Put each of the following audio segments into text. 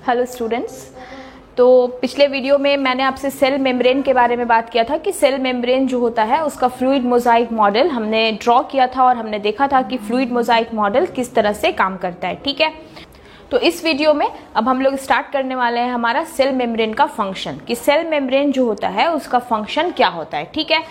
Hello students. तो पिछले video में मैंने आपसे सेल मेम्ब्रेन के बारे में बात किया था कि सेल मेम्ब्रेन जो होता है उसका फ्लूइड मोजाइक मॉडल हमने ड्रॉ किया था और हमने देखा था कि फ्लूइड मोजाइक मॉडल किस तरह से काम करता है। ठीक है, तो इस वीडियो में अब हम लोग स्टार्ट करने वाले हैं हमारा सेल मेम्ब्रेन का फंक्शन, कि सेल मेम्ब्रेन जो होता है उसका फंक्शन क्या होता है। ठीक है,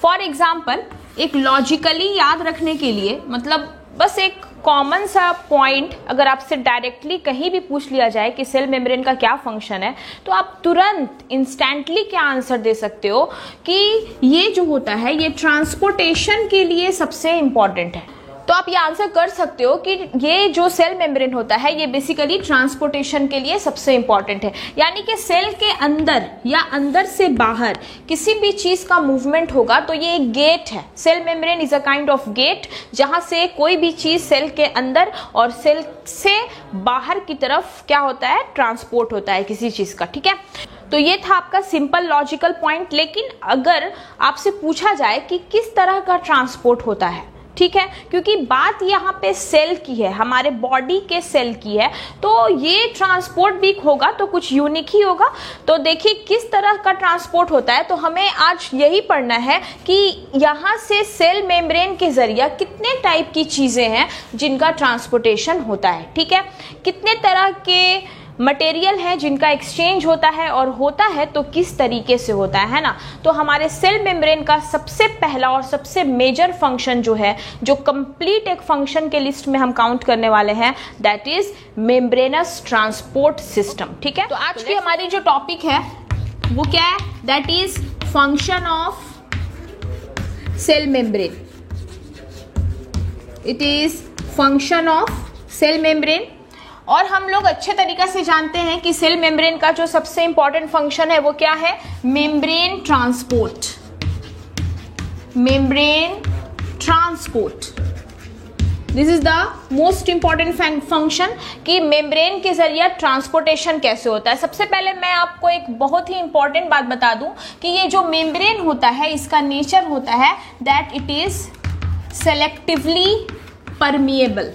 फॉर एग्जाम्पल एक लॉजिकली याद रखने के लिए, मतलब बस एक कॉमन सा पॉइंट अगर आपसे डायरेक्टली कहीं भी पूछ लिया जाए कि सेल मेम्ब्रेन का क्या फंक्शन है, तो आप तुरंत इंस्टेंटली क्या आंसर दे सकते हो कि ये जो होता है ये ट्रांसपोर्टेशन के लिए सबसे इंपॉर्टेंट है। तो आप ये आंसर कर सकते हो कि ये जो सेल मेम्ब्रेन होता है ये बेसिकली ट्रांसपोर्टेशन के लिए सबसे इंपॉर्टेंट है। यानी कि सेल के अंदर या अंदर से बाहर किसी भी चीज का मूवमेंट होगा तो ये एक गेट है। Cell membrane is a kind of gate, जहां से कोई भी चीज सेल के अंदर और सेल से बाहर की तरफ क्या होता है, ट्रांसपोर्ट होता है किसी चीज का। ठीक है, तो ये था आपका सिंपल लॉजिकल पॉइंट। लेकिन अगर आपसे पूछा जाए कि किस तरह का ट्रांसपोर्ट होता है, ठीक है, क्योंकि बात यहाँ पे सेल की है, हमारे बॉडी के सेल की है, तो ये ट्रांसपोर्ट भी होगा तो कुछ यूनिक ही होगा। तो देखिए किस तरह का ट्रांसपोर्ट होता है। तो हमें आज यही पढ़ना है कि यहाँ से सेल मेम्ब्रेन के जरिए कितने टाइप की चीजें हैं जिनका ट्रांसपोर्टेशन होता है। ठीक है, कितने तरह के मटेरियल है जिनका एक्सचेंज होता है, और होता है तो किस तरीके से होता है ना। तो हमारे सेल मेम्ब्रेन का सबसे पहला और सबसे मेजर फंक्शन जो है, जो कंप्लीट एक फंक्शन के लिस्ट में हम काउंट करने वाले हैं, that is membranes transport system. ठीक है, तो आज की हमारी जो टॉपिक है वो क्या है, that is function of cell membrane. It is function of cell membrane. और हम लोग अच्छे तरीके से जानते हैं कि सेल मेम्ब्रेन का जो सबसे इंपॉर्टेंट फंक्शन है वो क्या है, membrane transport. Membrane transport, this is the most important function कि मेम्ब्रेन के जरिए ट्रांसपोर्टेशन कैसे होता है। सबसे पहले मैं आपको एक बहुत ही इंपॉर्टेंट बात बता दूं कि ये जो मेम्ब्रेन होता है इसका नेचर होता है that it is selectively permeable.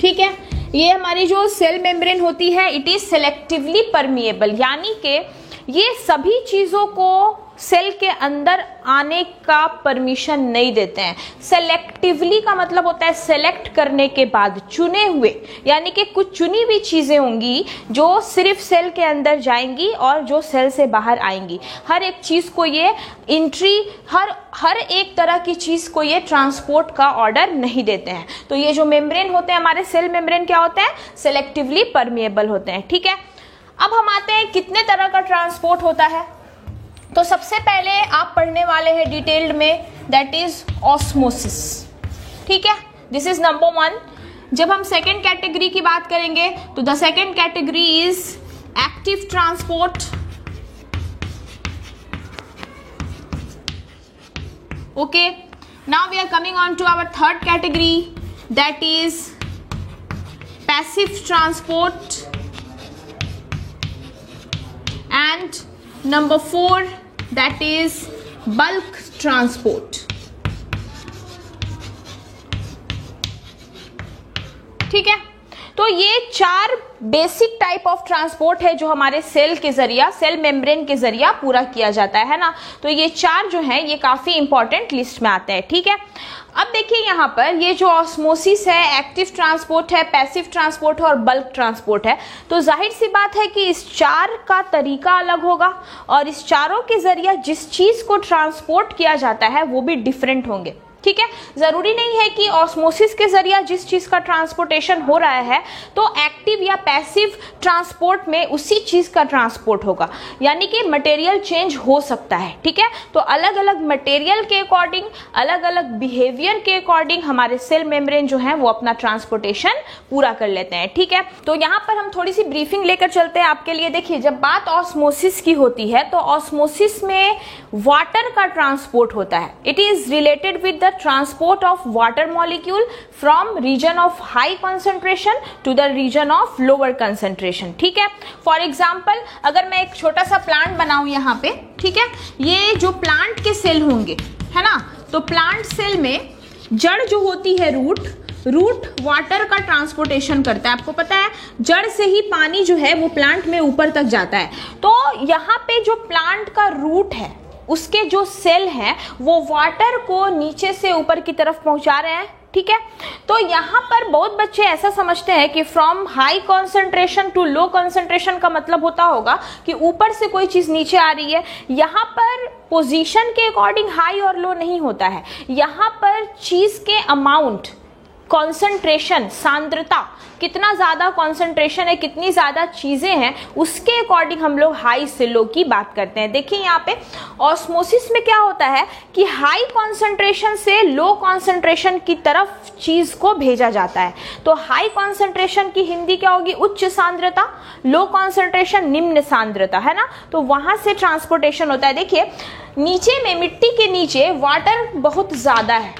ठीक है, ये हमारी जो सेल मेम्ब्रेन होती है इट इज सेलेक्टिवली परमिएबल, यानी कि ये सभी चीजों को सेल के अंदर आने का परमिशन नहीं देते हैं। सेलेक्टिवली का मतलब होता है सेलेक्ट करने के बाद, चुने हुए, यानी कि कुछ चुनी हुई चीजें होंगी जो सिर्फ सेल के अंदर जाएंगी और जो सेल से बाहर आएंगी। हर एक चीज को ये एंट्री, हर एक तरह की चीज को ये ट्रांसपोर्ट का ऑर्डर नहीं देते हैं। तो ये जो मेम्ब्रेन होते हैं हमारे सेल मेम्ब्रेन क्या होते हैं, सेलेक्टिवली परमिएबल होते हैं। ठीक है, अब हम आते हैं कितने तरह का ट्रांसपोर्ट होता है। तो सबसे पहले आप पढ़ने वाले हैं डिटेल्ड में, दैट इज ऑस्मोसिस। ठीक है, दिस इज नंबर 1। जब हम सेकेंड कैटेगरी की बात करेंगे तो the second category is active transport. Okay, now we are coming on to our third category, that is passive transport. And number 4, that is bulk transport. ठीक है, तो ये 4 बेसिक टाइप ऑफ ट्रांसपोर्ट है जो हमारे सेल के जरिया, cell membrane के जरिया पूरा किया जाता है ना। तो ये 4 जो है ये काफी इंपॉर्टेंट लिस्ट में आते हैं। ठीक है, अब देखिए यहाँ पर ये जो ऑस्मोसिस है, एक्टिव ट्रांसपोर्ट है, पैसिव ट्रांसपोर्ट है और बल्क ट्रांसपोर्ट है, तो जाहिर सी बात है कि इस 4 का तरीका अलग होगा और इस चारों के जरिए जिस चीज को ट्रांसपोर्ट किया जाता है वो भी डिफरेंट होंगे। ठीक है, जरूरी नहीं है कि ऑस्मोसिस के जरिए जिस चीज का ट्रांसपोर्टेशन हो रहा है तो एक्टिव या पैसिव ट्रांसपोर्ट में उसी चीज का ट्रांसपोर्ट होगा, यानी कि मटेरियल चेंज हो सकता है। ठीक है, तो अलग अलग मटेरियल के अकॉर्डिंग, अलग अलग बिहेवियर के अकॉर्डिंग हमारे सेल मेम्ब्रेन जो है वो अपना ट्रांसपोर्टेशन पूरा कर लेते हैं। ठीक है, तो यहाँ पर हम थोड़ी सी ब्रीफिंग लेकर चलते हैं आपके लिए। देखिए, जब बात ऑस्मोसिस की होती है तो ऑस्मोसिस में वाटर का ट्रांसपोर्ट होता है। It is related with the transport of water molecule from region of high concentration to the region of lower concentration। ठीक है, फॉर एग्जाम्पल अगर मैं एक छोटा सा प्लांट बनाऊं यहाँ पे, ठीक है, ये जो प्लांट के सेल होंगे है ना, तो प्लांट सेल में जड़ जो होती है रूट, रूट वाटर का ट्रांसपोर्टेशन करता है। आपको पता है जड़ से ही पानी जो है वो प्लांट में ऊपर तक जाता है। तो यहाँ पे जो प्लांट का रूट है उसके जो सेल हैं वो वाटर को नीचे से ऊपर की तरफ पहुंचा रहे हैं, ठीक है। तो यहाँ पर बहुत बच्चे ऐसा समझते हैं कि from high concentration to low concentration का मतलब होता होगा कि ऊपर से कोई चीज नीचे आ रही है। यहाँ पर पोजीशन के अकॉर्डिंग हाई और लो नहीं होता है, यहाँ पर चीज के अमाउंट, कॉन्सेंट्रेशन, सांद्रता, कितना ज्यादा कॉन्सेंट्रेशन है, कितनी ज्यादा चीजें हैं, उसके अकॉर्डिंग हम लोग हाई से लो की बात करते हैं। देखिए यहाँ पे ऑस्मोसिस में क्या होता है कि हाई कॉन्सेंट्रेशन से लो कॉन्सेंट्रेशन की तरफ चीज को भेजा जाता है। तो हाई कॉन्सेंट्रेशन की हिंदी क्या होगी? उच्च सांद्रता, लो कॉन्सेंट्रेशन निम्न सांद्रता, है ना। तो वहां से ट्रांसपोर्टेशन होता है। देखिए नीचे में, मिट्टी के नीचे वाटर बहुत ज्यादा है,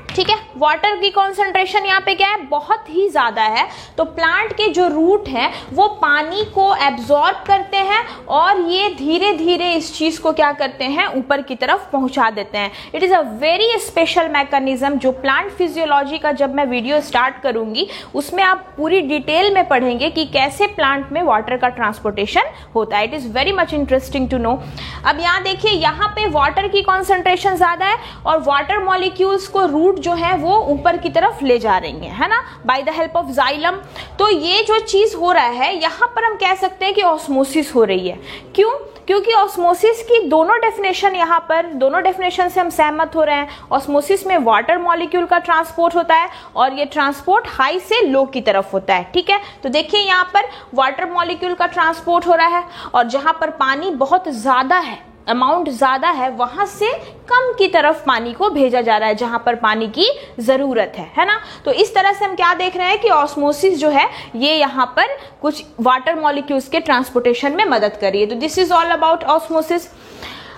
ठीक है। वाटर की कॉन्सेंट्रेशन यहाँ पे क्या है? बहुत ही ज्यादा है। तो प्लांट के जो रूट हैं वो पानी को एब्जॉर्ब करते हैं और ये धीरे धीरे इस चीज को क्या करते हैं? ऊपर की तरफ पहुंचा देते हैं। It is a very special mechanism जो प्लांट फिजियोलॉजी का जब मैं वीडियो स्टार्ट करूंगी उसमें आप पूरी डिटेल में पढ़ेंगे कि कैसे प्लांट में वाटर का ट्रांसपोर्टेशन होता है। It is very much interesting to know. अब यहाँ देखिए, यहाँ पे वाटर की कॉन्सेंट्रेशन ज्यादा है और वाटर मॉलिक्यूल्स को रूट जो है वो ऊपर की तरफ ले जा रही है ना, by the help of xylem. तो ये जो चीज हो रहा है यहाँ पर हम कह सकते हैं कि ऑस्मोसिस हो रही है। क्यों? क्योंकि ऑस्मोसिस की दोनों डेफिनेशन, यहाँ पर दोनों डेफिनेशन से हम सहमत हो रहे हैं। ऑस्मोसिस में वाटर मॉलिक्यूल का ट्रांसपोर्ट होता है और ये ट्रांसपोर्ट हाई से लो की तरफ होता है, ठीक है। तो देखिए यहाँ पर वाटर मॉलिक्यूल का ट्रांसपोर्ट हो रहा है और जहां पर पानी बहुत ज्यादा है, अमाउंट ज्यादा है, वहां से कम की तरफ पानी को भेजा जा रहा है जहां पर पानी की जरूरत है ना। तो इस तरह से हम क्या देख रहे हैं कि ऑस्मोसिस जो है ये यहाँ पर कुछ वाटर मॉलिक्यूल्स के ट्रांसपोर्टेशन में मदद कर रही है। तो this is all about osmosis.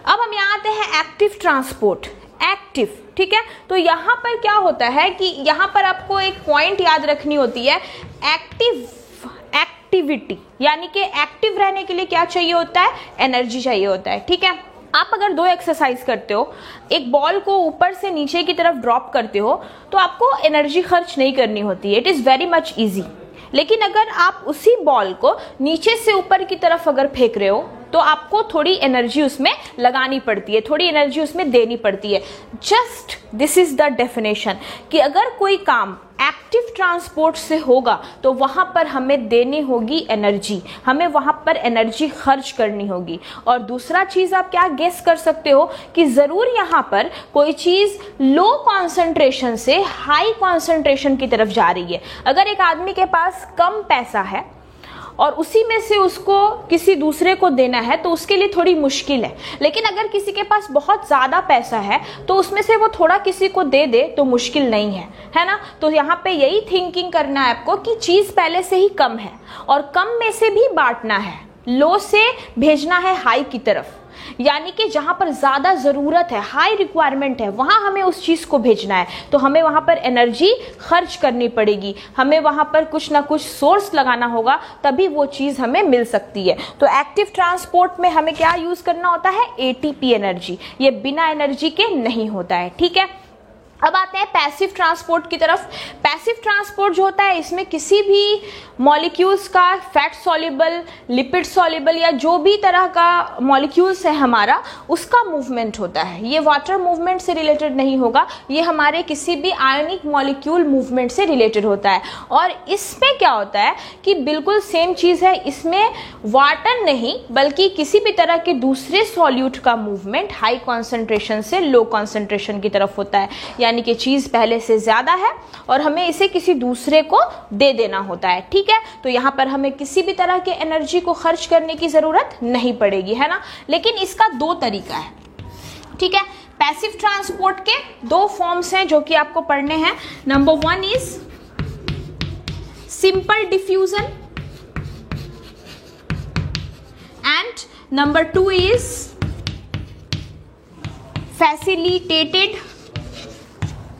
अब हम यहाँ आते हैं एक्टिव ट्रांसपोर्ट। एक्टिव, ठीक है। तो यहाँ पर क्या होता है कि यहाँ पर आपको एक पॉइंट याद रखनी होती है, एक्टिविटी, यानी कि एक्टिव रहने के लिए क्या चाहिए होता है? एनर्जी चाहिए होता है, ठीक है। आप अगर दो एक्सरसाइज करते हो, एक बॉल को ऊपर से नीचे की तरफ ड्रॉप करते हो तो आपको एनर्जी खर्च नहीं करनी होती है, it is very much easy. लेकिन अगर आप उसी बॉल को नीचे से ऊपर की तरफ अगर फेंक रहे हो तो आपको थोड़ी एनर्जी उसमें लगानी पड़ती है, थोड़ी एनर्जी उसमें देनी पड़ती है। Just this is the definition कि अगर कोई काम एक्टिव ट्रांसपोर्ट से होगा तो वहां पर हमें देनी होगी एनर्जी, हमें वहां पर एनर्जी खर्च करनी होगी। और दूसरा चीज आप क्या गेस कर सकते हो कि जरूर यहां पर कोई चीज लो कॉन्सेंट्रेशन से हाई कॉन्सेंट्रेशन की तरफ जा रही है। अगर एक आदमी के पास कम पैसा है और उसी में से उसको किसी दूसरे को देना है तो उसके लिए थोड़ी मुश्किल है। लेकिन अगर किसी के पास बहुत ज्यादा पैसा है तो उसमें से वो थोड़ा किसी को दे दे तो मुश्किल नहीं है ना। तो यहाँ पे यही थिंकिंग करना है आपको कि चीज पहले से ही कम है और कम में से भी बांटना है, लो से भेजना है हाई की तरफ। यानी कि जहां पर ज्यादा जरूरत है, हाई रिक्वायरमेंट है, वहां हमें उस चीज को भेजना है तो हमें वहां पर एनर्जी खर्च करनी पड़ेगी, हमें वहां पर कुछ ना कुछ सोर्स लगाना होगा, तभी वो चीज हमें मिल सकती है। तो एक्टिव ट्रांसपोर्ट में हमें क्या यूज करना होता है? ATP energy. ये बिना एनर्जी के नहीं होता है, ठीक है। अब आते हैं पैसिव ट्रांसपोर्ट की तरफ। पैसिव ट्रांसपोर्ट जो होता है इसमें किसी भी मॉलिक्यूल्स का, फैट सॉल्युबल, लिपिड सॉल्युबल या जो भी तरह का मॉलिक्यूल्स है हमारा, उसका मूवमेंट होता है। ये वाटर मूवमेंट से रिलेटेड नहीं होगा, ये हमारे किसी भी आयनिक मॉलिक्यूल मूवमेंट से रिलेटेड होता है। और इसमें क्या होता है कि बिल्कुल सेम चीज है, इसमें वाटर नहीं बल्कि किसी भी तरह के दूसरे सॉल्यूट का मूवमेंट हाई कॉन्सेंट्रेशन से लो कॉन्सेंट्रेशन की तरफ होता है। यानी कि चीज पहले से ज्यादा है और हमें इसे किसी दूसरे को दे देना होता है, ठीक है। तो यहां पर हमें किसी भी तरह के एनर्जी को खर्च करने की जरूरत नहीं पड़ेगी, है ना। लेकिन इसका दो तरीका है, ठीक है। पैसिव ट्रांसपोर्ट के दो फॉर्म्स हैं जो कि आपको पढ़ने हैं। Number 1 is simple diffusion and number 2 is facilitated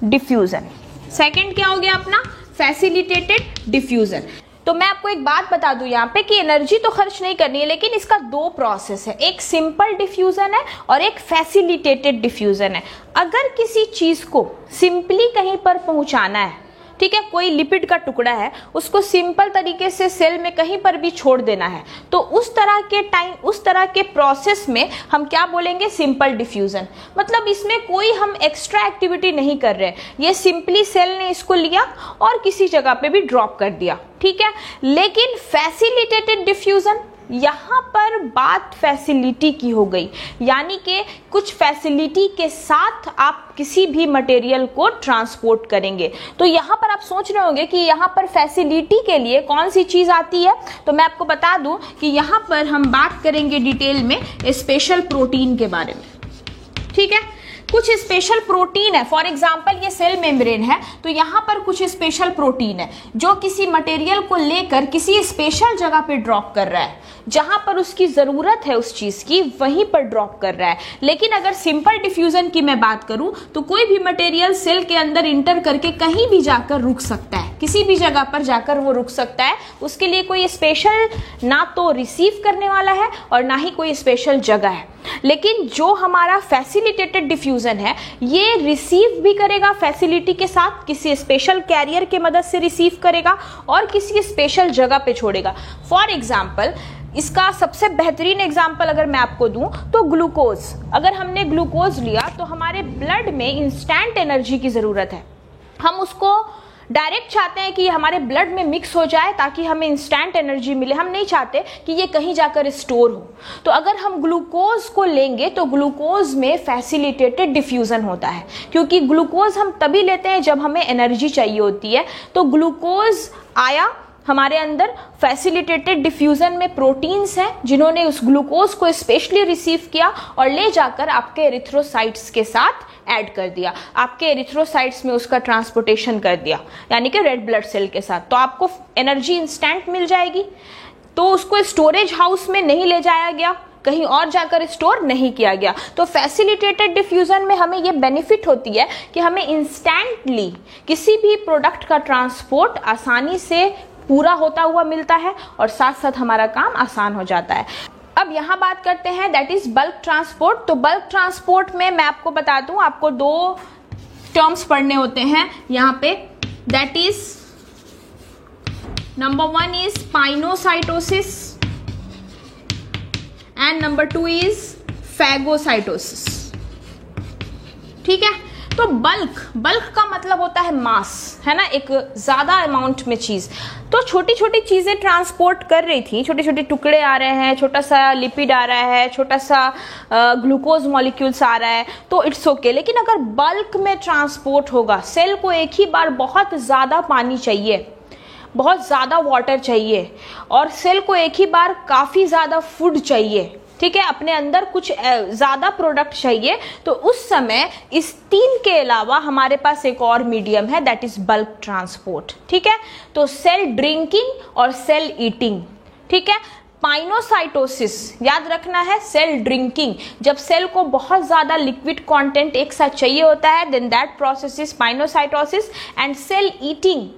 diffusion. Second क्या हो गया अपना? Facilitated diffusion. तो मैं आपको एक बात बता दूं यहाँ पे कि एनर्जी तो खर्च नहीं करनी है, लेकिन इसका दो प्रोसेस है, एक सिंपल डिफ्यूजन है और एक फैसिलिटेटेड डिफ्यूजन है। अगर किसी चीज को सिंपली कहीं पर पहुंचाना है ठीक है, कोई लिपिड का टुकड़ा है, उसको सिंपल तरीके से सेल में कहीं पर भी छोड़ देना है, तो उस तरह के प्रोसेस में हम क्या बोलेंगे, सिंपल डिफ्यूजन। मतलब इसमें कोई हम एक्स्ट्रा एक्टिविटी नहीं कर रहे, ये सिंपली सेल ने इसको लिया और किसी जगह पे भी ड्रॉप कर दिया, ठीक है। लेकिन फैसिलिटेटेड डिफ्यूजन, यहां पर बात फैसिलिटी की हो गई, यानी कि कुछ फैसिलिटी के साथ आप किसी भी मटेरियल को ट्रांसपोर्ट करेंगे। तो यहां पर आप सोच रहे होंगे कि यहां पर फैसिलिटी के लिए कौन सी चीज आती है, तो मैं आपको बता दूं कि यहां पर हम बात करेंगे डिटेल में स्पेशल प्रोटीन के बारे में, ठीक है। कुछ स्पेशल प्रोटीन है, फॉर एग्जाम्पल ये सेल मेम्ब्रेन है, तो यहाँ पर कुछ स्पेशल प्रोटीन है जो किसी मटेरियल को लेकर किसी स्पेशल जगह पे ड्रॉप कर रहा है, जहां पर उसकी जरूरत है उस चीज की वहीं पर ड्रॉप कर रहा है। लेकिन अगर सिंपल डिफ्यूजन की मैं बात करूं तो कोई भी मटेरियल सेल के अंदर इंटर करके कहीं भी जाकर रुक सकता है, किसी भी जगह पर जाकर वो रुक सकता है। उसके लिए कोई स्पेशल ना तो रिसीव करने वाला है और ना ही कोई स्पेशल जगह है। लेकिन जो हमारा फैसिलिटेटेड डिफ्यूजन है, ये रिसीव भी करेगा फैसिलिटी के साथ, किसी स्पेशल कैरियर के मदद से रिसीव करेगा और किसी स्पेशल जगह पे छोड़ेगा। फॉर एग्जाम्पल, इसका सबसे बेहतरीन एग्जाम्पल अगर मैं आपको दूं तो ग्लूकोज। अगर हमने ग्लूकोज लिया तो हमारे ब्लड में इंस्टेंट एनर्जी की जरूरत है, हम उसको डायरेक्ट चाहते हैं कि ये हमारे ब्लड में मिक्स हो जाए ताकि हमें इंस्टेंट एनर्जी मिले, हम नहीं चाहते कि ये कहीं जाकर स्टोर हो। तो अगर हम ग्लूकोज को लेंगे तो ग्लूकोज में फैसिलिटेटेड डिफ्यूजन होता है, क्योंकि ग्लूकोज हम तभी लेते हैं जब हमें एनर्जी चाहिए होती है। तो ग्लूकोज आया हमारे अंदर, फैसिलिटेटेड डिफ्यूजन में प्रोटीन्स हैं जिन्होंने उस ग्लूकोज को स्पेशली रिसीव किया और ले जाकर आपके एरिथ्रोसाइट्स के साथ ऐड कर दिया, आपके एरिथ्रोसाइट्स में उसका ट्रांसपोर्टेशन कर दिया, यानी कि रेड ब्लड सेल के साथ। तो आपको एनर्जी इंस्टेंट मिल जाएगी। तो उसको स्टोरेज हाउस में नहीं ले जाया गया, कहीं और जाकर स्टोर नहीं किया गया। तो फैसिलिटेटेड डिफ्यूजन में हमें यह बेनिफिट होती है कि हमें इंस्टेंटली किसी भी प्रोडक्ट का ट्रांसपोर्ट आसानी से पूरा होता हुआ मिलता है और साथ साथ हमारा काम आसान हो जाता है। अब यहां बात करते हैं दैट इज बल्क ट्रांसपोर्ट। तो बल्क ट्रांसपोर्ट में मैं आपको बता दूं, आपको दो टर्म्स पढ़ने होते हैं यहां पे, that is number 1 is pinocytosis and number 2 is phagocytosis, ठीक है। तो बल्क का मतलब होता है मास, है ना, एक ज्यादा अमाउंट में चीज। तो छोटी छोटी चीजें ट्रांसपोर्ट कर रही थी, छोटे छोटे टुकड़े आ रहे हैं, छोटा सा लिपिड आ रहा है, छोटा सा ग्लूकोज मॉलिक्यूल्स आ रहा है, तो इट्स ओके। लेकिन अगर बल्क में ट्रांसपोर्ट होगा, सेल को एक ही बार बहुत ज्यादा पानी चाहिए, बहुत ज्यादा वाटर चाहिए और सेल को एक ही बार काफी ज्यादा फूड चाहिए, ठीक है, अपने अंदर कुछ ज्यादा प्रोडक्ट चाहिए, तो उस समय इस तीन के अलावा हमारे पास एक और मीडियम है दैट इज बल्क ट्रांसपोर्ट, ठीक है। तो सेल ड्रिंकिंग और सेल ईटिंग, ठीक है। पाइनोसाइटोसिस याद रखना है, सेल ड्रिंकिंग, जब सेल को बहुत ज्यादा लिक्विड कंटेंट एक साथ चाहिए होता है, then that process is pinocytosis. And cell eating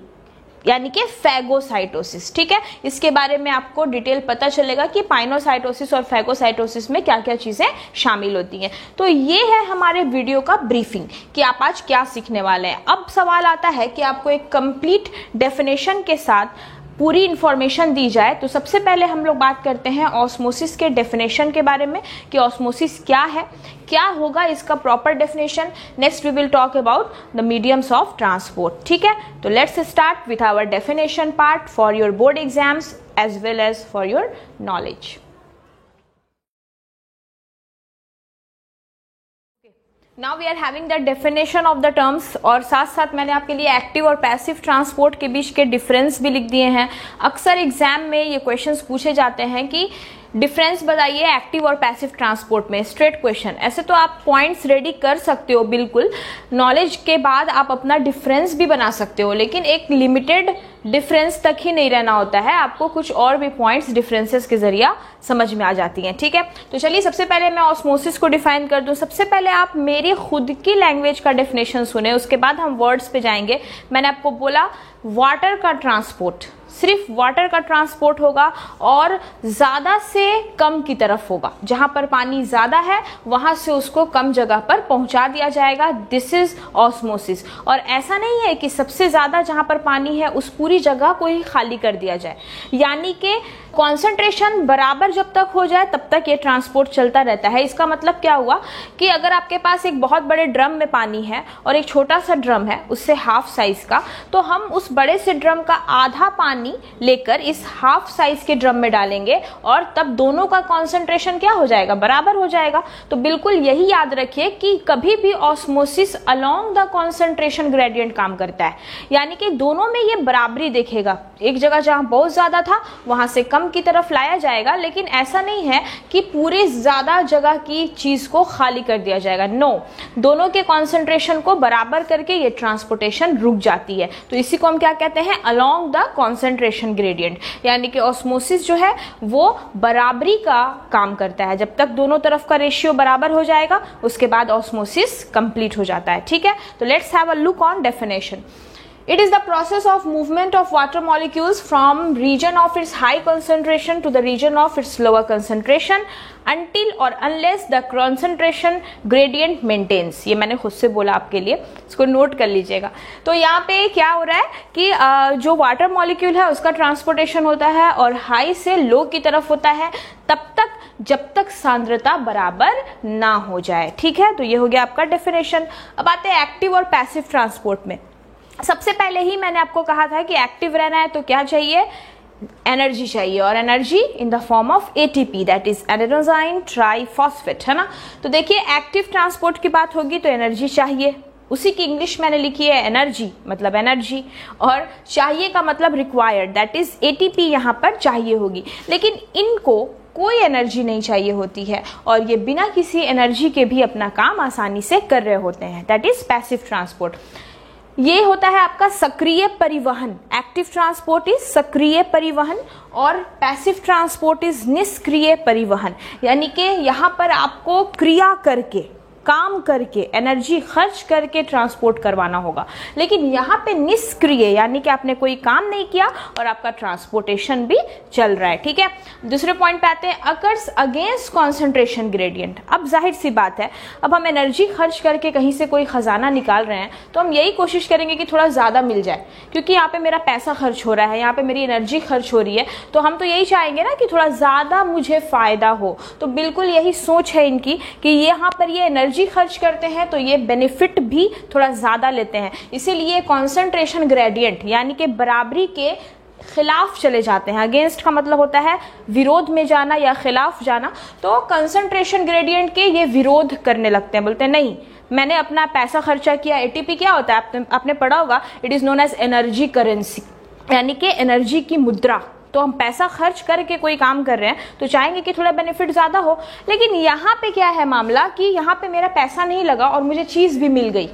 यानी कि फैगोसाइटोसिस, ठीक है। इसके बारे में आपको डिटेल पता चलेगा कि पाइनोसाइटोसिस और फैगोसाइटोसिस में क्या क्या चीजें शामिल होती हैं। तो ये है हमारे वीडियो का ब्रीफिंग कि आप आज क्या सीखने वाले हैं। अब सवाल आता है कि आपको एक कंप्लीट डेफिनेशन के साथ पूरी इंफॉर्मेशन दी जाए, तो सबसे पहले हम लोग बात करते हैं ऑस्मोसिस के डेफिनेशन के बारे में कि ऑस्मोसिस क्या है, क्या होगा इसका proper definition. Next we will talk about the mediums of transport, ठीक है। तो let's start with our definition part for your board exams as well as for your knowledge. Now we are having the definition of the terms, और साथ साथ मैंने आपके लिए active और पैसिव ट्रांसपोर्ट के बीच के डिफरेंस भी लिख दिए हैं। अक्सर एग्जाम में ये क्वेश्चंस पूछे जाते हैं कि डिफरेंस बताइए एक्टिव और पैसिव ट्रांसपोर्ट में, स्ट्रेट क्वेश्चन। ऐसे तो आप पॉइंट्स रेडी कर सकते हो बिल्कुल, नॉलेज के बाद आप अपना डिफरेंस भी बना सकते हो, लेकिन एक लिमिटेड डिफरेंस तक ही नहीं रहना होता है, आपको कुछ और भी पॉइंट्स डिफरेंसेस के जरिए समझ में आ जाती हैं, ठीक है। तो चलिए सबसे पहले मैं ऑस्मोसिस को डिफाइन कर दूं। सबसे पहले आप मेरी खुद की लैंग्वेज का डेफिनेशन सुने, उसके बाद हम वर्ड्स पे जाएंगे। मैंने आपको बोला वाटर का ट्रांसपोर्ट, सिर्फ वाटर का ट्रांसपोर्ट होगा और ज़्यादा से कम की तरफ होगा। जहाँ पर पानी ज़्यादा है वहाँ से उसको कम जगह पर पहुँचा दिया जाएगा। This is osmosis. और ऐसा नहीं है कि सबसे ज़्यादा जहाँ पर पानी है उस पूरी जगह को ही खाली कर दिया जाए, यानी कि कॉन्सेंट्रेशन बराबर जब तक हो जाए तब तक ये ट्रांसपोर्ट चलता रहता है। इसका मतलब क्या हुआ कि अगर आपके पास एक बहुत बड़े ड्रम में पानी है और एक छोटा सा ड्रम है उससे हाफ साइज का, तो हम उस बड़े से ड्रम का आधा पानी लेकर इस हाफ साइज के ड्रम में डालेंगे और तब दोनों का कॉन्सेंट्रेशन क्या हो जाएगा, बराबर हो जाएगा। तो बिल्कुल यही याद रखिए कि कभी भी osmosis along the concentration gradient काम करता है, यानी कि दोनों में ये बराबरी देखेगा। एक जगह जहां बहुत ज्यादा था वहां से कम की तरफ लाया जाएगा, लेकिन ऐसा नहीं है कि पूरे ज्यादा जगह की चीज को खाली कर दिया जाएगा। नो, दोनों के कॉन्सेंट्रेशन को बराबर करके ये ट्रांसपोर्टेशन रुक जाती है। तो इसी को हम क्या कहते हैं, अलोंग द कॉन्सेंट्रेशन ग्रेडियंट, यानी कि ऑस्मोसिस जो है वो बराबरी का काम करता है। जब तक दोनों तरफ का रेशियो बराबर हो जाएगा उसके बाद ऑस्मोसिस कंप्लीट हो जाता है। ठीक है, तो let's have a look on definition. It is the process of movement of water molecules from region of its high concentration to the region of its lower concentration until or unless the concentration gradient maintains. ये मैंने खुद से बोला आपके लिए, इसको note कर लीजिएगा। तो यहाँ पे क्या हो रहा है कि जो वाटर मॉलिक्यूल है उसका ट्रांसपोर्टेशन होता है और हाई से लो की तरफ होता है तब तक जब तक सांद्रता बराबर ना हो जाए। ठीक है, तो ये हो गया आपका डेफिनेशन। अब आते हैं एक्टिव और पैसिव ट्रांसपोर्ट में। सबसे पहले ही मैंने आपको कहा था कि एक्टिव रहना है तो क्या चाहिए, एनर्जी चाहिए, और energy in the form of ATP, that is adenosine triphosphate, है ना। तो देखिए एक्टिव ट्रांसपोर्ट की बात होगी तो एनर्जी चाहिए, उसी की इंग्लिश मैंने लिखी है एनर्जी, मतलब एनर्जी, और चाहिए का मतलब रिक्वायर्ड, दैट इज एटीपी यहाँ पर चाहिए होगी। लेकिन इनको कोई एनर्जी नहीं चाहिए होती है और ये बिना किसी एनर्जी के भी अपना काम आसानी से कर रहे होते हैं, दैट इज पैसिव ट्रांसपोर्ट। ये होता है आपका सक्रिय परिवहन। एक्टिव ट्रांसपोर्ट इज सक्रिय परिवहन और पैसिव ट्रांसपोर्ट इज निष्क्रिय परिवहन, यानी कि यहाँ पर आपको क्रिया करके, काम करके, एनर्जी खर्च करके ट्रांसपोर्ट करवाना होगा। लेकिन यहाँ पे निष्क्रिय यानी कि आपने कोई काम नहीं किया और आपका ट्रांसपोर्टेशन भी चल रहा है। ठीक है, दूसरे पॉइंट पे आते हैं, अकर्स अगेंस्ट कॉन्सेंट्रेशन ग्रेडियंट। अब जाहिर सी बात है, अब हम एनर्जी खर्च करके कहीं से कोई खजाना निकाल रहे हैं तो हम यही कोशिश करेंगे कि थोड़ा ज्यादा मिल जाए, क्योंकि यहाँ पे मेरा पैसा खर्च हो रहा है, यहाँ पे मेरी एनर्जी खर्च हो रही है, तो हम तो यही चाहेंगे ना कि थोड़ा ज्यादा मुझे फायदा हो। तो बिल्कुल यही सोच है इनकी कि यहाँ पर ये एनर्जी खर्च करते हैं तो ये बेनिफिट भी थोड़ा ज्यादा लेते हैं, इसीलिए कॉन्सेंट्रेशन ग्रेडियंट यानी कि बराबरी के खिलाफ चले जाते हैं। अगेंस्ट का मतलब होता है विरोध में जाना या खिलाफ जाना, तो कंसंट्रेशन ग्रेडियंट के ये विरोध करने लगते हैं, बोलते हैं नहीं, मैंने अपना पैसा खर्चा किया। एटीपी क्या होता है, आपने पढ़ा होगा, it is known as energy currency, यानी कि एनर्जी की मुद्रा। तो हम पैसा खर्च करके कोई काम कर रहे हैं तो चाहेंगे कि थोड़ा बेनिफिट ज्यादा हो। लेकिन यहाँ पे क्या है मामला कि यहाँ पे मेरा पैसा नहीं लगा और मुझे चीज भी मिल गई,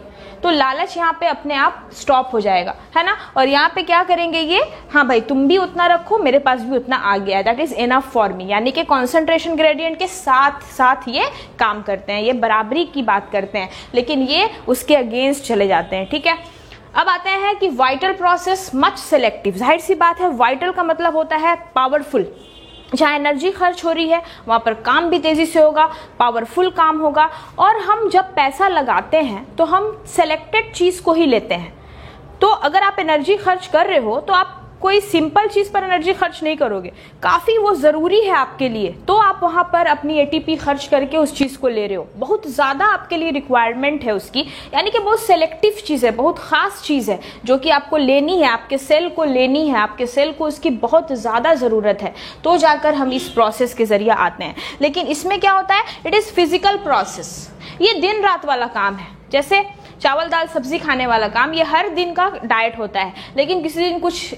तो लालच यहाँ पे अपने आप स्टॉप हो जाएगा, है ना। और यहाँ पे क्या करेंगे ये, हाँ भाई तुम भी उतना रखो, मेरे पास भी उतना आ गया, that is enough for me, यानी कि कॉन्सेंट्रेशन ग्रेडियंट के साथ साथ ये काम करते हैं, ये बराबरी की बात करते हैं, लेकिन ये उसके अगेंस्ट चले जाते हैं। ठीक है, अब आते हैं कि वाइटल प्रोसेस मच सेलेक्टिव। जाहिर सी बात है, वाइटल का मतलब होता है पावरफुल। जहाँ एनर्जी खर्च हो रही है वहाँ पर काम भी तेजी से होगा, पावरफुल काम होगा, और हम जब पैसा लगाते हैं तो हम सेलेक्टेड चीज को ही लेते हैं। तो अगर आप एनर्जी खर्च कर रहे हो तो आप कोई सिंपल चीज पर एनर्जी खर्च नहीं करोगे, काफी वो जरूरी है आपके लिए, तो आप वहां पर अपनी एटीपी खर्च करके उस चीज को ले रहे हो, बहुत ज्यादा आपके लिए रिक्वायरमेंट है उसकी, यानी कि बहुत सेलेक्टिव चीज है, बहुत खास चीज है जो कि आपको लेनी है, आपके सेल को लेनी है, आपके सेल को उसकी बहुत ज्यादा जरूरत है, तो जाकर हम इस प्रोसेस के जरिए आते हैं। लेकिन इसमें क्या होता है, इट इज फिजिकल प्रोसेस, ये दिन रात वाला काम है। जैसे चावल दाल सब्जी खाने वाला काम, ये हर दिन का डाइट होता है, लेकिन किसी दिन कुछ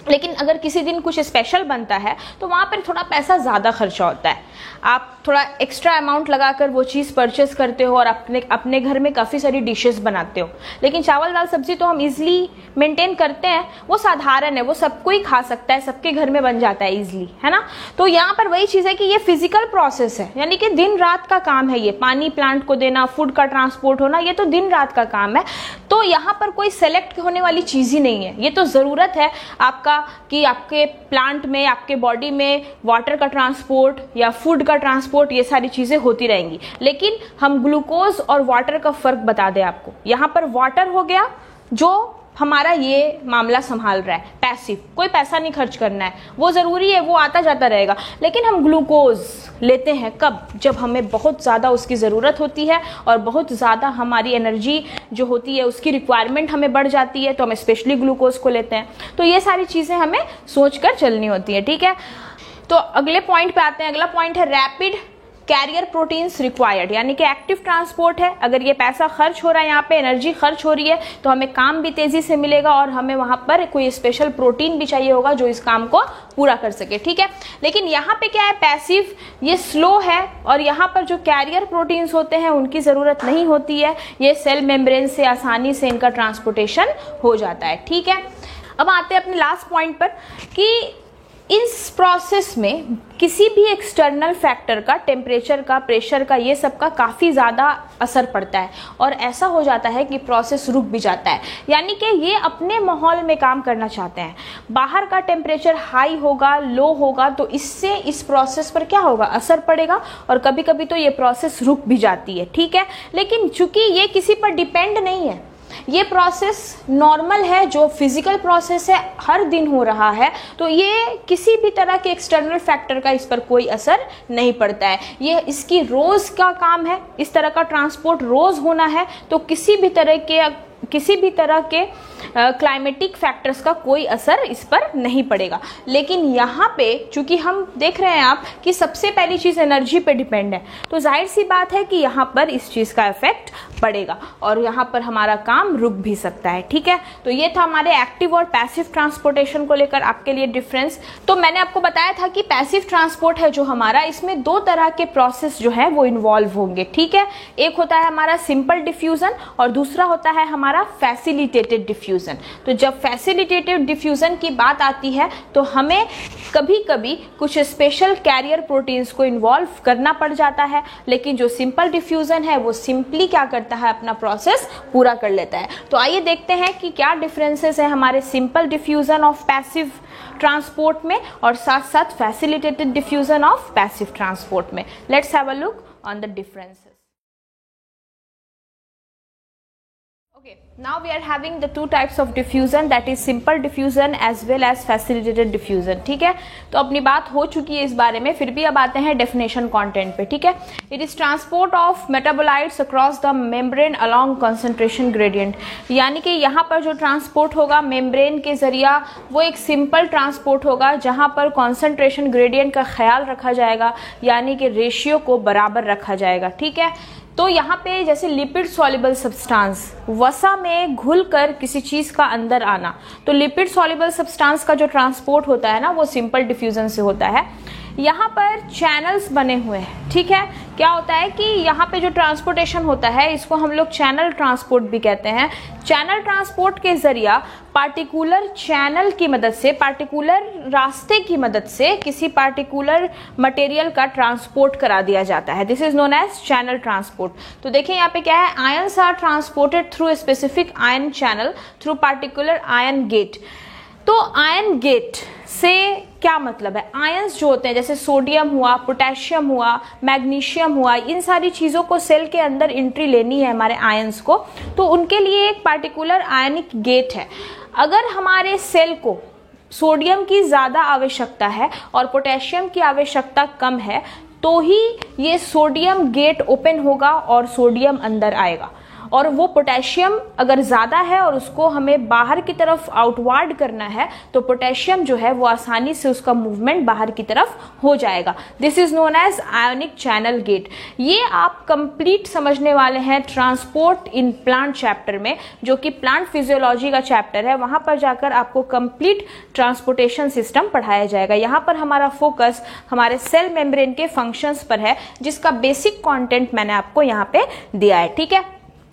लेकिन अगर किसी दिन कुछ स्पेशल बनता है तो वहाँ पर थोड़ा पैसा ज़्यादा खर्चा होता है। आप थोड़ा एक्स्ट्रा अमाउंट लगाकर वो चीज़ परचेस करते हो और अपने घर में काफ़ी सारी डिशेस बनाते हो। लेकिन चावल दाल सब्जी तो हम इजीली मेंटेन करते हैं, वो साधारण है, वो सब कोई खा सकता है, सबके घर में बन जाता है इजीली, है ना। तो यहाँ पर वही चीज़ है कि ये फिजिकल प्रोसेस है, यानी कि दिन रात का काम है। ये पानी प्लांट को देना, फूड का ट्रांसपोर्ट होना, ये तो दिन रात का काम है। तो यहाँ पर कोई सेलेक्ट होने वाली चीज़ ही नहीं है। ये तो ज़रूरत है आपका कि आपके प्लांट में, आपके बॉडी में वाटर का ट्रांसपोर्ट या फूड का ट्रांसपोर्ट, ये सारी चीजें होती रहेंगी। लेकिन हम ग्लूकोज और वाटर का फर्क बता दें आपको। यहाँ पर वाटर हो गया जो हमारा ये मामला संभाल रहा है, पैसिव, कोई पैसा नहीं खर्च करना है, वो जरूरी है, वो आता जाता रहेगा। लेकिन हम ग्लूकोज लेते हैं कब? जब हमें बहुत ज़्यादा उसकी ज़रूरत होती है और बहुत ज़्यादा हमारी एनर्जी जो होती है उसकी रिक्वायरमेंट हमें बढ़ जाती है, तो हम स्पेशली ग्लूकोज को लेते हैं। तो ये सारी चीज़ें हमें सोच कर चलनी होती है, ठीक है। तो अगले पॉइंट पे आते हैं। अगला पॉइंट है रैपिड कैरियर प्रोटीन्स रिक्वायर्ड, यानी कि एक्टिव ट्रांसपोर्ट है। अगर ये पैसा खर्च हो रहा है, यहाँ पे एनर्जी खर्च हो रही है, तो हमें काम भी तेजी से मिलेगा और हमें वहां पर कोई स्पेशल प्रोटीन भी चाहिए होगा जो इस काम को पूरा कर सके, ठीक है। लेकिन यहाँ पे क्या है, पैसिव, ये स्लो है और यहाँ पर जो कैरियर प्रोटीन्स होते हैं उनकी जरूरत नहीं होती है। ये सेल मेम्ब्रेन से आसानी से इनका ट्रांसपोर्टेशन हो जाता है, ठीक है। अब आते हैं अपने लास्ट पॉइंट पर कि इस प्रोसेस में किसी भी एक्सटर्नल फैक्टर का, टेम्परेचर का, प्रेशर का, ये सब का काफ़ी ज़्यादा असर पड़ता है और ऐसा हो जाता है कि प्रोसेस रुक भी जाता है। यानी कि ये अपने माहौल में काम करना चाहते हैं। बाहर का टेम्परेचर हाई होगा, लो होगा, तो इससे इस प्रोसेस पर क्या होगा, असर पड़ेगा और कभी कभी तो ये प्रोसेस रुक भी जाती है, ठीक है। लेकिन चूंकि ये किसी पर डिपेंड नहीं है, ये प्रोसेस नॉर्मल है, जो फिजिकल प्रोसेस है, हर दिन हो रहा है, तो ये किसी भी तरह के एक्सटर्नल फैक्टर का इस पर कोई असर नहीं पड़ता है। ये इसकी रोज का काम है, इस तरह का ट्रांसपोर्ट रोज होना है, तो किसी भी तरह के क्लाइमेटिक फैक्टर्स का कोई असर इस पर नहीं पड़ेगा। लेकिन यहाँ पे चूंकि हम देख रहे हैं आप कि सबसे पहली चीज एनर्जी पे डिपेंड है, तो जाहिर सी बात है कि यहाँ पर इस चीज का इफेक्ट पड़ेगा और यहाँ पर हमारा काम रुक भी सकता है, ठीक है। तो ये था हमारे एक्टिव और पैसिव ट्रांसपोर्टेशन को लेकर आपके लिए डिफरेंस। तो मैंने आपको बताया था कि पैसिव ट्रांसपोर्ट है जो हमारा, इसमें दो तरह के प्रोसेस जो है वो इन्वॉल्व होंगे, ठीक है। एक होता है हमारा सिंपल डिफ्यूजन और दूसरा होता है हमारा फैसिलिटेटेड डिफ्यूजन। तो जब फैसिलिटेटेड डिफ्यूजन की बात आती है तो हमें कभी कभी कुछ स्पेशल कैरियर प्रोटीन्स को इन्वॉल्व करना पड़ जाता है, लेकिन जो सिंपल डिफ्यूजन है वो सिंपली क्या करता है, अपना प्रोसेस पूरा कर लेता है। तो आइए देखते हैं कि क्या डिफरेंसेस है हमारे simple diffusion of passive transport में और साथ साथ facilitated diffusion of passive transport में। Let's have a look on the differences. Okay, now we are having the two types of diffusion, that is simple diffusion as well as facilitated diffusion, ठीक है। तो अपनी बात हो चुकी है इस बारे में, फिर भी अब आते हैं डेफिनेशन कंटेंट पे, ठीक है। It is transport of metabolites across the membrane along concentration gradient, यानी कि यहाँ पर जो ट्रांसपोर्ट होगा मेम्ब्रेन के जरिया वो एक सिंपल ट्रांसपोर्ट होगा जहाँ पर कॉन्सेंट्रेशन ग्रेडियंट का ख्याल रखा जाएगा, यानी कि रेशियो को बराबर रखा जाएगा, ठीक है। तो यहाँ पे जैसे लिपिड सॉल्युबल सब्सटेंस वसा में घुलकर किसी चीज का अंदर आना, तो लिपिड सॉल्युबल सब्सटेंस का जो ट्रांसपोर्ट होता है ना वो सिंपल डिफ्यूजन से होता है। यहाँ पर चैनल्स बने हुए हैं, ठीक है। क्या होता है कि यहाँ पे जो ट्रांसपोर्टेशन होता है इसको हम लोग चैनल ट्रांसपोर्ट भी कहते हैं। चैनल ट्रांसपोर्ट के जरिया पार्टिकुलर चैनल की मदद से, पार्टिकुलर रास्ते की मदद से किसी पार्टिकुलर मटेरियल का ट्रांसपोर्ट करा दिया जाता है। This is known as channel transport. तो देखिए यहाँ पे क्या है, ions are transported through a specific ion channel through particular ion gate. तो आयन गेट से क्या मतलब है, आयंस जो होते हैं जैसे सोडियम हुआ, पोटेशियम हुआ, मैग्नीशियम हुआ, इन सारी चीजों को सेल के अंदर एंट्री लेनी है हमारे आयंस को, तो उनके लिए एक पार्टिकुलर आयनिक गेट है। अगर हमारे सेल को सोडियम की ज्यादा आवश्यकता है और पोटेशियम की आवश्यकता कम है, तो ही ये सोडियम गेट ओपन होगा और सोडियम अंदर आएगा। और वो पोटेशियम अगर ज़्यादा है और उसको हमें बाहर की तरफ आउटवर्ड करना है तो पोटेशियम जो है वो आसानी से उसका मूवमेंट बाहर की तरफ हो जाएगा। This is known as ionic channel gate. ये आप कंप्लीट समझने वाले हैं ट्रांसपोर्ट इन प्लांट चैप्टर में, जो कि प्लांट फिजियोलॉजी का चैप्टर है। वहां पर जाकर आपको कंप्लीट ट्रांसपोर्टेशन सिस्टम पढ़ाया जाएगा। यहां पर हमारा फोकस हमारे सेल मेम्ब्रेन के फंक्शंस पर है, जिसका बेसिक कंटेंट मैंने आपको यहाँ पे दिया है। ठीक है,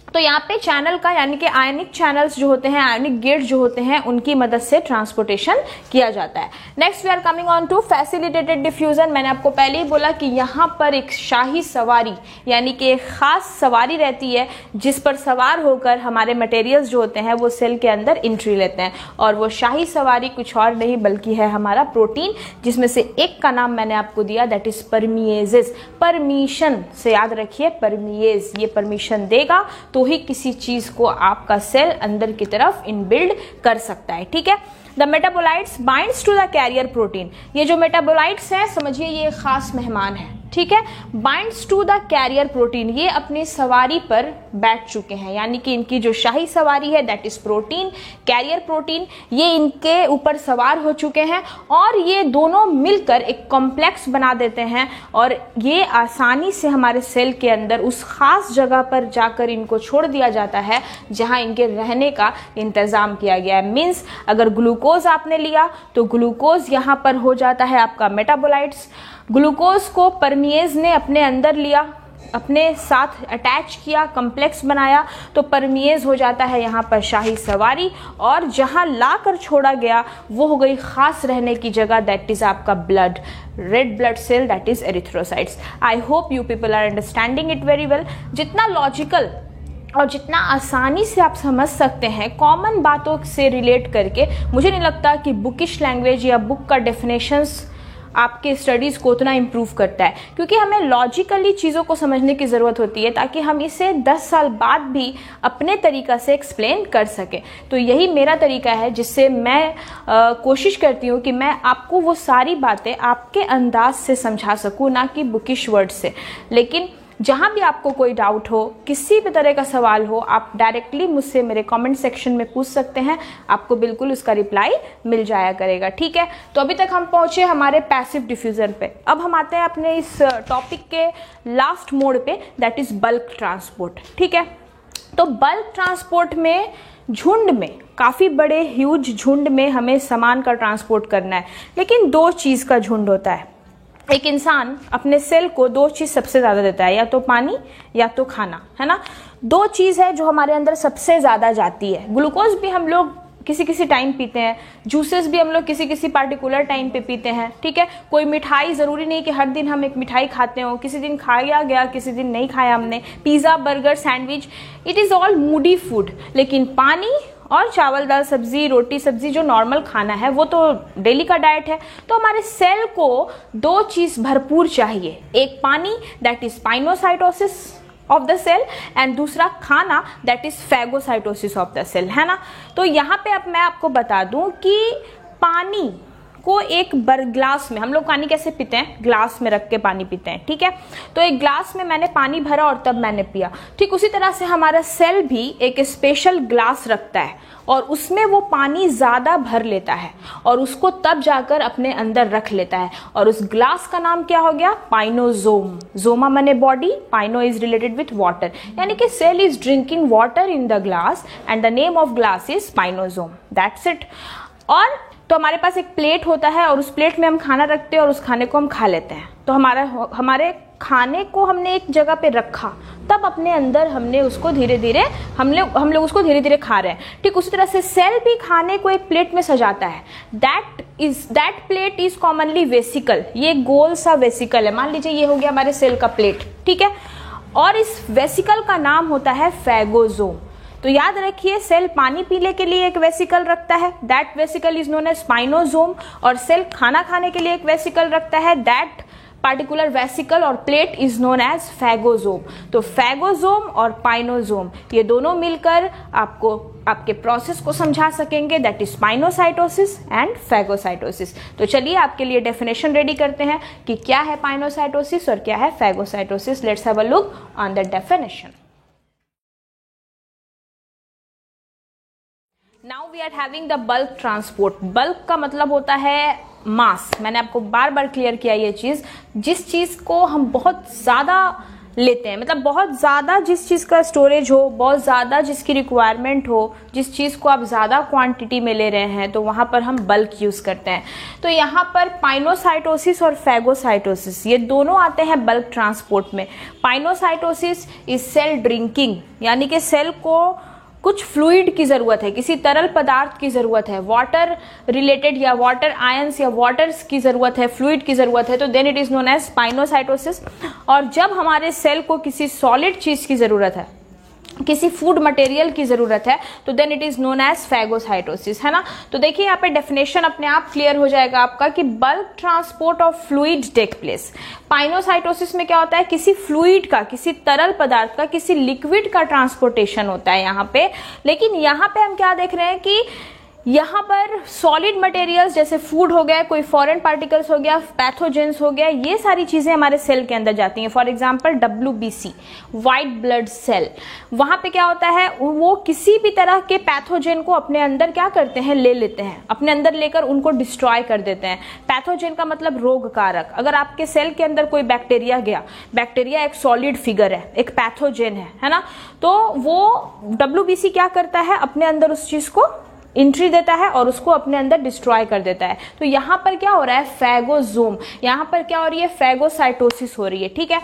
तो यहाँ पे चैनल का यानी कि आयनिक चैनल्स जो होते हैं, आयनिक गेट जो होते हैं, उनकी मदद से ट्रांसपोर्टेशन किया जाता है। Next we are coming on to facilitated diffusion. मैंने आपको पहले ही बोला कि यहाँ पर एक शाही सवारी यानी कि एक खास सवारी रहती है जिस पर सवार होकर हमारे मटेरियल्स जो होते हैं वो सेल के अंदर एंट्री लेते हैं, और वो शाही सवारी कुछ और नहीं बल्कि है हमारा प्रोटीन, जिसमें से एक का नाम मैंने आपको दिया, दैट इज परमिएजेस। परमिशन से याद रखिए, परमिएज ये परमिशन देगा तो ही किसी चीज को आपका सेल अंदर की तरफ इनबिल्ड कर सकता है। ठीक है, the metabolites binds to the carrier protein. ये जो मेटाबोलाइट्स हैं समझिए ये खास मेहमान है। ठीक है, binds to the carrier protein, ये अपनी सवारी पर बैठ चुके हैं, यानी कि इनकी जो शाही सवारी है that is protein, career protein, ये इनके ऊपर सवार हो चुके हैं और ये दोनों मिलकर एक कॉम्प्लेक्स बना देते हैं और ये आसानी से हमारे सेल के अंदर उस खास जगह पर जाकर इनको छोड़ दिया जाता है जहां इनके रहने का इंतजाम किया गया है। मीन्स अगर ग्लूकोज आपने लिया तो ग्लूकोज यहाँ पर हो जाता है आपका मेटाबोलाइट्स। ग्लूकोज को परमिएज ने अपने अंदर लिया, अपने साथ अटैच किया, कॉम्प्लेक्स बनाया, तो परमिएज हो जाता है यहाँ पर शाही सवारी, और जहाँ लाकर छोड़ा गया वो हो गई खास रहने की जगह, दैट इज आपका blood, red blood cell, that is erythrocytes. I hope you people are understanding it very well. जितना लॉजिकल और जितना आसानी से आप समझ सकते हैं कॉमन बातों से रिलेट करके, मुझे नहीं लगता कि बुकिश लैंग्वेज या बुक का डेफिनेशंस आपके स्टडीज़ को उतना इम्प्रूव करता है, क्योंकि हमें लॉजिकली चीज़ों को समझने की ज़रूरत होती है ताकि हम इसे 10 साल बाद भी अपने तरीक़ा से एक्सप्लेन कर सकें। तो यही मेरा तरीका है जिससे मैं कोशिश करती हूँ कि मैं आपको वो सारी बातें आपके अंदाज से समझा सकूँ, ना कि बुकिश वर्ड से। लेकिन जहाँ भी आपको कोई डाउट हो, किसी भी तरह का सवाल हो, आप डायरेक्टली मुझसे मेरे कमेंट सेक्शन में पूछ सकते हैं, आपको बिल्कुल उसका रिप्लाई मिल जाया करेगा। ठीक है, तो अभी तक हम पहुँचे हमारे पैसिव डिफ्यूजन पे। अब हम आते हैं अपने इस टॉपिक के लास्ट मोड पे, दैट इज बल्क ट्रांसपोर्ट। ठीक है, तो बल्क ट्रांसपोर्ट में झुंड में, काफ़ी बड़े ह्यूज झुंड में हमें सामान का ट्रांसपोर्ट करना है, लेकिन दो चीज़ का झुंड होता है। एक इंसान अपने सेल को दो चीज़ सबसे ज़्यादा देता है, या तो पानी या तो खाना, है ना। दो चीज़ है जो हमारे अंदर सबसे ज़्यादा जाती है। ग्लूकोज भी हम लोग किसी किसी टाइम पीते हैं, जूसेस भी हम लोग किसी किसी पार्टिकुलर टाइम पे पीते हैं। ठीक है, कोई मिठाई, ज़रूरी नहीं कि हर दिन हम एक मिठाई खाते हो, किसी दिन खाया गया, किसी दिन नहीं खाया हमने। Pizza, burger, sandwich, it is all Moody food. लेकिन पानी और चावल, दाल, सब्जी, रोटी, सब्जी जो नॉर्मल खाना है वो तो डेली का डाइट है। तो हमारे सेल को दो चीज़ भरपूर चाहिए, एक पानी that is pinocytosis of the cell, and दूसरा खाना that is phagocytosis of the cell, है ना। तो यहाँ पे अब मैं आपको बता दूं कि पानी को एक ग्लास में, हम लोग पानी कैसे पीते हैं, ग्लास में रख के पानी पीते हैं। ठीक है, तो एक ग्लास में मैंने पानी भरा और तब मैंने पिया। ठीक उसी तरह से हमारा सेल भी एक स्पेशल ग्लास रखता है और उसमें वो पानी ज्यादा भर लेता है और उसको तब जाकर अपने अंदर रख लेता है, और उस ग्लास का नाम क्या हो गया, पाइनोजोम। जोमा माने body, pino is related with water, यानी कि cell is drinking water in the glass and the name of glass is pinosome, that's it. और तो हमारे पास एक प्लेट होता है और उस प्लेट में हम खाना रखते हैं और उस खाने को हम खा लेते हैं। तो हमारे खाने को हमने एक जगह पे रखा, तब अपने अंदर हमने उसको धीरे धीरे हम लोग उसको धीरे धीरे खा रहे हैं। ठीक उसी तरह से सेल भी खाने को एक प्लेट में सजाता है। That plate is commonly vesicle, ये गोल सा वेसिकल है। मान लीजिए ये हो गया हमारे सेल का प्लेट, ठीक है, और इस वेसिकल का नाम होता है फैगोजोम। तो याद रखिए, सेल पानी पीने के लिए एक वेसिकल रखता है, that vesicle is known as pinosome, और सेल खाना खाने के लिए एक वेसिकल रखता है, दैट पार्टिकुलर वेसिकल और plate is known as phagosome. तो फैगोजोम और पाइनोजोम ये दोनों मिलकर आपको आपके प्रोसेस को समझा सकेंगे, that is pinocytosis and phagocytosis. तो चलिए आपके लिए डेफिनेशन रेडी करते हैं कि क्या है पाइनोसाइटोसिस और क्या है phagocytosis. Let's have a look on the definition. We are having the bulk transport. Bulk का मतलब होता है मास। मैंने आपको बार बार क्लियर किया ये चीज, जिस चीज को हम बहुत ज्यादा लेते हैं, मतलब बहुत ज्यादा जिस चीज का स्टोरेज हो, बहुत ज्यादा जिसकी रिक्वायरमेंट हो, जिस चीज को आप ज्यादा क्वांटिटी में ले रहे हैं, तो वहां पर हम बल्क यूज करते हैं। तो यहाँ पर पाइनोसाइटोसिस और फैगोसाइटोसिस ये दोनों आते हैं बल्क ट्रांसपोर्ट में। पाइनोसाइटोसिस इज सेल ड्रिंकिंग, यानी कि सेल को कुछ फ्लूइड की जरूरत है, किसी तरल पदार्थ की जरूरत है, वाटर रिलेटेड या वाटर आयंस या वाटर्स की जरूरत है, फ्लूइड की जरूरत है, तो then it is known as pinocytosis. और जब हमारे सेल को किसी सॉलिड चीज की जरूरत है, किसी फूड मटेरियल की जरूरत है, तो then it is known as phagocytosis, है ना। तो देखिए यहाँ पे डेफिनेशन अपने आप क्लियर हो जाएगा आपका कि bulk transport of fluid take place. Pinocytosis में क्या होता है, किसी फ्लूइड का, किसी तरल पदार्थ का, किसी लिक्विड का ट्रांसपोर्टेशन होता है यहाँ पे। लेकिन यहाँ पे हम क्या देख रहे हैं कि यहाँ पर सॉलिड मटेरियल्स जैसे फूड हो गया, कोई फॉरेन पार्टिकल्स हो गया, पैथोजेंस हो गया, ये सारी चीजें हमारे सेल के अंदर जाती हैं। For example WBC, white blood cell, वहां पे क्या होता है, वो किसी भी तरह के पैथोजेन को अपने अंदर क्या करते हैं, ले लेते हैं, अपने अंदर लेकर उनको डिस्ट्रॉय कर देते हैं। पैथोजेन का मतलब रोग कारक। अगर आपके सेल के अंदर कोई बैक्टीरिया गया, बैक्टीरिया एक सॉलिड फिगर है, एक पैथोजेन है ना, तो वो WBC क्या करता है, अपने अंदर उस चीज को एंट्री देता है और उसको अपने अंदर डिस्ट्रॉय कर देता है। तो यहां पर क्या हो रहा है, फैगोजोम, यहां पर क्या हो रही है, फैगोसाइटोसिस हो रही है, ठीक है।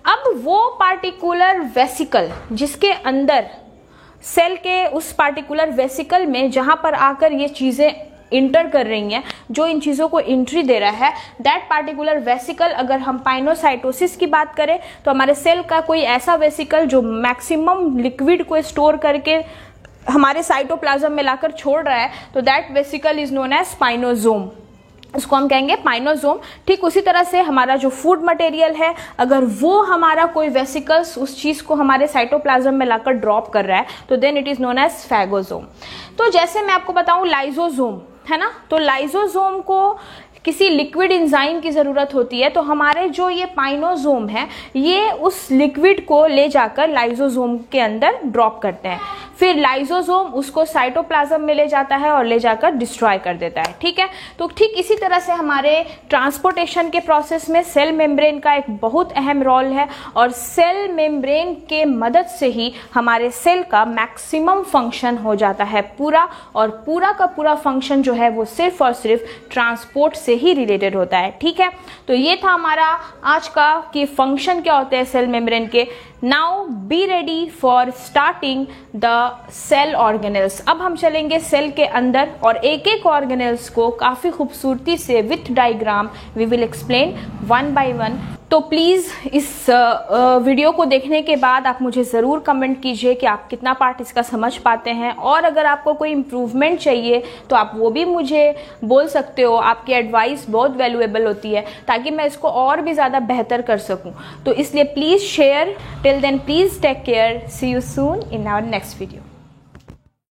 अब वो पार्टिकुलर वेसिकल जिसके अंदर सेल के उस पार्टिकुलर वेसिकल में जहां पर आकर ये चीजें इंटर कर रही हैं, जो इन चीजों को एंट्री दे रहा है, दैट पार्टिकुलर वेसिकल, अगर हम पाइनोसाइटोसिस की बात करें तो हमारे सेल का कोई ऐसा वेसिकल जो मैक्सिमम लिक्विड को स्टोर करके हमारे साइटोप्लाज्म में लाकर छोड़ रहा है, तो that vesicle is known as pinosome, इसको हम कहेंगे पाइनोजोम। ठीक उसी तरह से हमारा जो फूड मटेरियल है, अगर वो हमारा कोई वेसिकल्स उस चीज को हमारे साइटोप्लाज्म में लाकर ड्रॉप कर रहा है, तो then it is known as phagosome. तो जैसे मैं आपको बताऊं लाइजोजोम, है ना, तो लाइजोजोम को किसी लिक्विड एंजाइम की जरूरत होती है, तो हमारे जो ये पाइनोजोम है, ये उस लिक्विड को ले जाकर लाइजोजोम के अंदर ड्रॉप करते हैं। फिर लाइजोजोम उसको साइटोप्लाज्म में ले जाता है और ले जाकर डिस्ट्रॉय कर देता है, ठीक है। तो ठीक इसी तरह से हमारे ट्रांसपोर्टेशन के प्रोसेस में सेल मेम्ब्रेन का एक बहुत अहम रोल है, और सेल मेम्ब्रेन के मदद से ही हमारे सेल का मैक्सिमम फंक्शन हो जाता है पूरा, और पूरा का पूरा फंक्शन जो है वो सिर्फ और सिर्फ ट्रांसपोर्ट से ही रिलेटेड होता है, ठीक है। तो ये था हमारा आज का कि फंक्शन क्या होते हैं सेल मेम्ब्रेन के। Now be ready for starting the cell organelles. अब हम चलेंगे सेल के अंदर और एक एक ऑर्गेनेल्स को काफी खूबसूरती से with diagram we will explain one by one. तो प्लीज इस वीडियो को देखने के बाद आप मुझे जरूर कमेंट कीजिए कि आप कितना पार्ट इसका समझ पाते हैं, और अगर आपको कोई इम्प्रूवमेंट चाहिए तो आप वो भी मुझे बोल सकते हो। आपकी एडवाइस बहुत वैल्यूएबल होती है ताकि मैं इसको और भी ज्यादा बेहतर कर सकूं। तो इसलिए please share. Till then please take care, see you soon in our next video.